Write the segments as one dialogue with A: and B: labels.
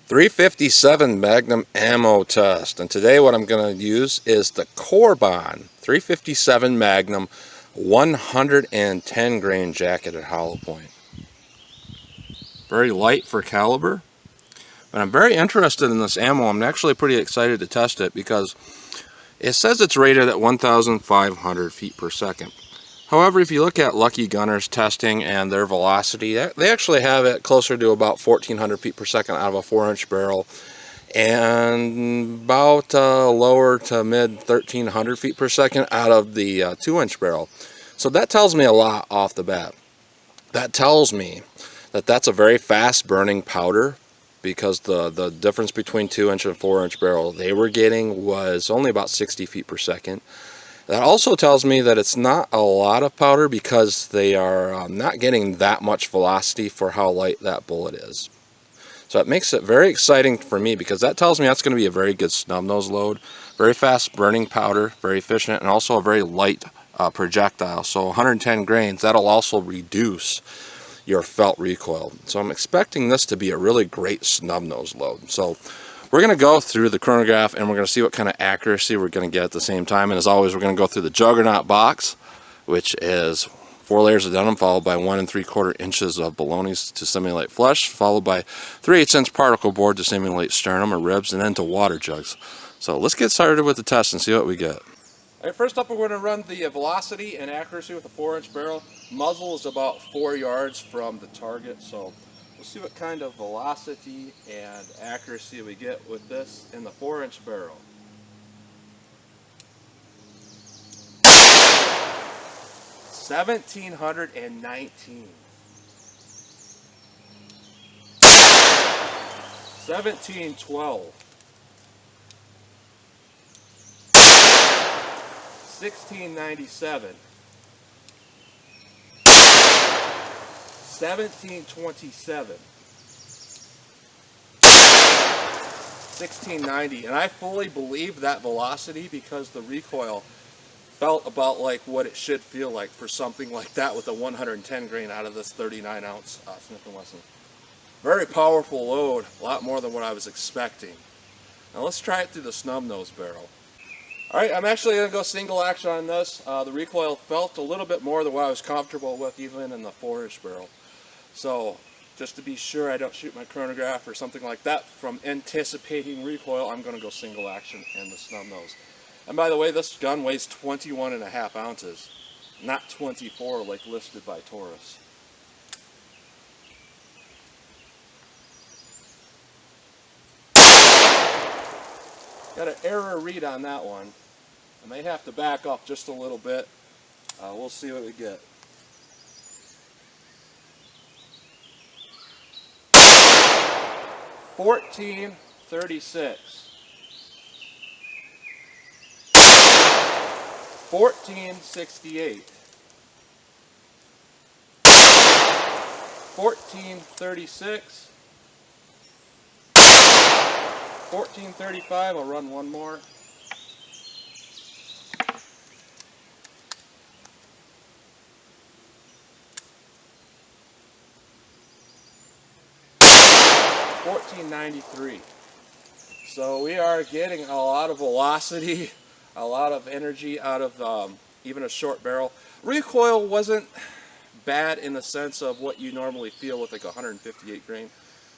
A: .357 Magnum ammo test, and today what I'm going to use is the Corbon 357 Magnum 110 grain jacketed hollow point. Very light for caliber, and I'm very interested in this ammo. I'm actually pretty excited to test it because it says it's rated at 1,500 feet per second. However, if you look at Lucky Gunner's testing and their velocity, they actually have it closer to about 1,400 feet per second out of a 4-inch barrel, and about lower to mid 1,300 feet per second out of the 2-inch barrel. So that tells me a lot off the bat. That tells me that that's a very fast burning powder, because the difference between 2-inch and 4-inch barrel they were getting was only about 60 feet per second. That also tells me that it's not a lot of powder, because they are not getting that much velocity for how light that bullet is. So it makes it very exciting for me, because that tells me that's going to be a very good snub nose load. Very fast burning powder, very efficient, and also a very light projectile. So 110 grains, that'll also reduce your felt recoil. So I'm expecting this to be a really great snub nose load. So we're going to go through the chronograph and we're going to see what kind of accuracy we're going to get at the same time. And as always, we're going to go through the Juggernaut box, which is 4 layers of denim followed by 1 3/4 inches of balonies to simulate flesh, followed by 3/8 inch particle board to simulate sternum or ribs, and then to water jugs. So let's get started with the test and see what we get. All right, first up, we're going to run the velocity and accuracy with a 4-inch barrel. Muzzle is about 4 yards from the target, so we'll see what kind of velocity and accuracy we get with this in the 4-inch barrel. $1,719. 1712. 1697. 1727. 1690. And I fully believe that velocity because the recoil felt about like what it should feel like for something like that with a 110 grain out of this 39 ounce Smith & Wesson. Very powerful load, a lot more than what I was expecting. Now let's try it through the snub nose barrel. Alright, I'm actually going to go single action on this. The recoil felt a little bit more than what I was comfortable with even in the 4-inch barrel. So just to be sure I don't shoot my chronograph or something like that from anticipating recoil, I'm going to go single action in the snub nose. And by the way, this gun weighs 21.5 ounces, not 24 like listed by Taurus. Got an error read on that one. I may have to back up just a little bit. We'll see what we get. $14.36. 14.68. 14.36. 14.35. I'll run one more. 14.93. So we are getting a lot of velocity, a lot of energy out of even a short barrel. Recoil wasn't bad in the sense of what you normally feel with like a 158 grain,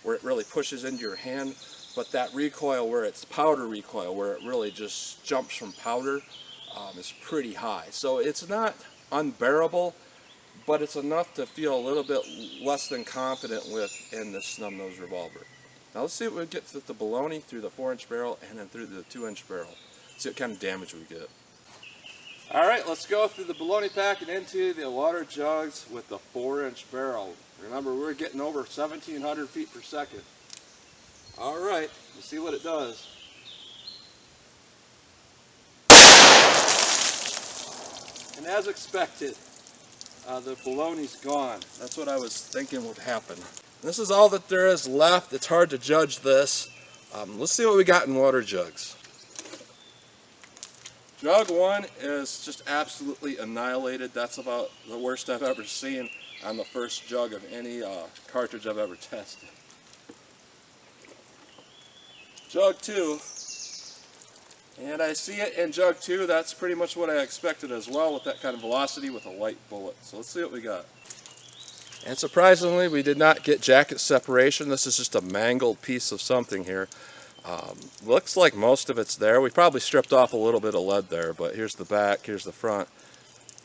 A: where it really pushes into your hand. But that recoil, where it's powder recoil, where it really just jumps from powder, is pretty high. So it's not unbearable, but it's enough to feel a little bit less than confident with in this snub nose revolver. Now let's see what we get with the baloney through the 4-inch barrel and then through the 2-inch barrel. See what kind of damage we get. Alright, let's go through the baloney pack and into the water jugs with the 4-inch barrel. Remember, we're getting over 1,700 feet per second. Alright, let's see what it does. And as expected, the baloney's gone. That's what I was thinking would happen. This is all that there is left. It's hard to judge this. Let's see what we got in water jugs. Jug 1 is just absolutely annihilated. That's about the worst I've ever seen on the first jug of any cartridge I've ever tested. Jug 2. And I see it in Jug 2. That's pretty much what I expected as well, with that kind of velocity with a light bullet. So let's see what we got. And surprisingly, we did not get jacket separation. This is just a mangled piece of something here. Looks like most of it's there. We probably stripped off a little bit of lead there, but here's the back, here's the front.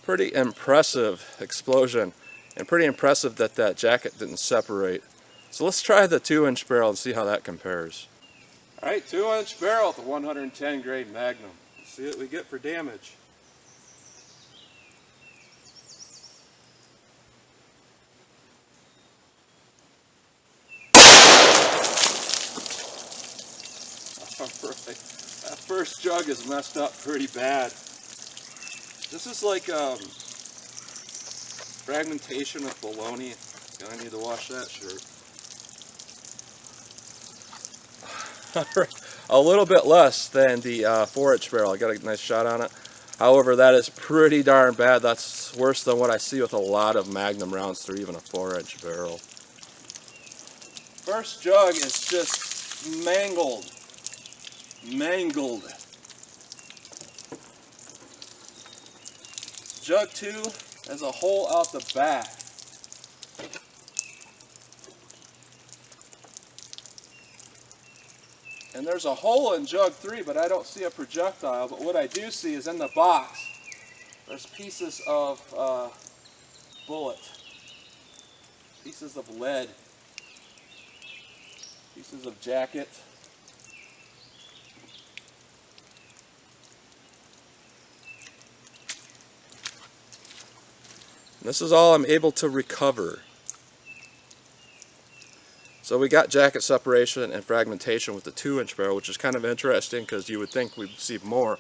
A: Pretty impressive explosion, and pretty impressive that that jacket didn't separate. So let's try the 2-inch barrel and see how that compares. Alright, 2-inch barrel with a 110 grade Magnum. Let's see what we get for damage. Alright, that first jug is messed up pretty bad. This is like fragmentation with baloney. Gonna need to wash that shirt. A little bit less than the 4-inch barrel. I got a nice shot on it. However, that is pretty darn bad. That's worse than what I see with a lot of Magnum rounds through even a 4-inch barrel. First jug is just mangled. Mangled. Jug 2 has a hole out the back. And there's a hole in Jug 3, but I don't see a projectile. But what I do see is in the box, there's pieces of bullet, pieces of lead, pieces of jacket. And this is all I'm able to recover. So we got jacket separation and fragmentation with the 2-inch barrel, which is kind of interesting because you would think we'd see more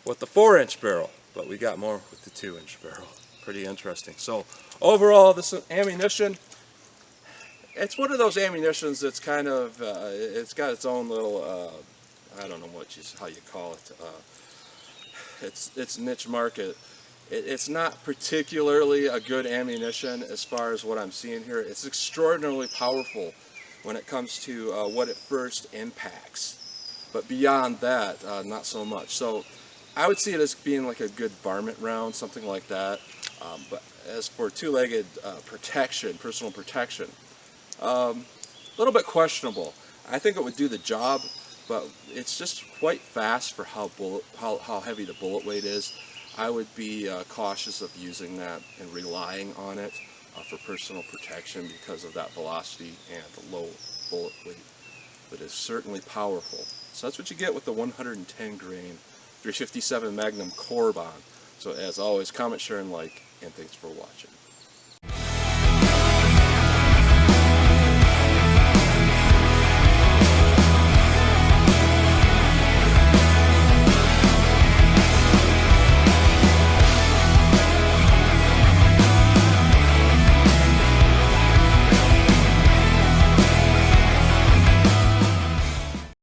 A: with the 4-inch barrel, but we got more with the 2-inch barrel. Pretty interesting. So overall, this ammunition, it's one of those ammunitions that's kind of, it's got its own little, I don't know how you call it, it's niche market. It's not particularly a good ammunition as far as what I'm seeing here. It's extraordinarily powerful when it comes to what it first impacts. But beyond that, not so much. So I would see it as being like a good varmint round, something like that. But as for two-legged protection, personal protection, a little bit questionable. I think it would do the job, but it's just quite fast for how heavy the bullet weight is. I would be cautious of using that and relying on it for personal protection because of that velocity and the low bullet weight. But it's certainly powerful. So that's what you get with the 110 grain 357 Magnum Corbon. So as always, comment, share, and like, and thanks for watching.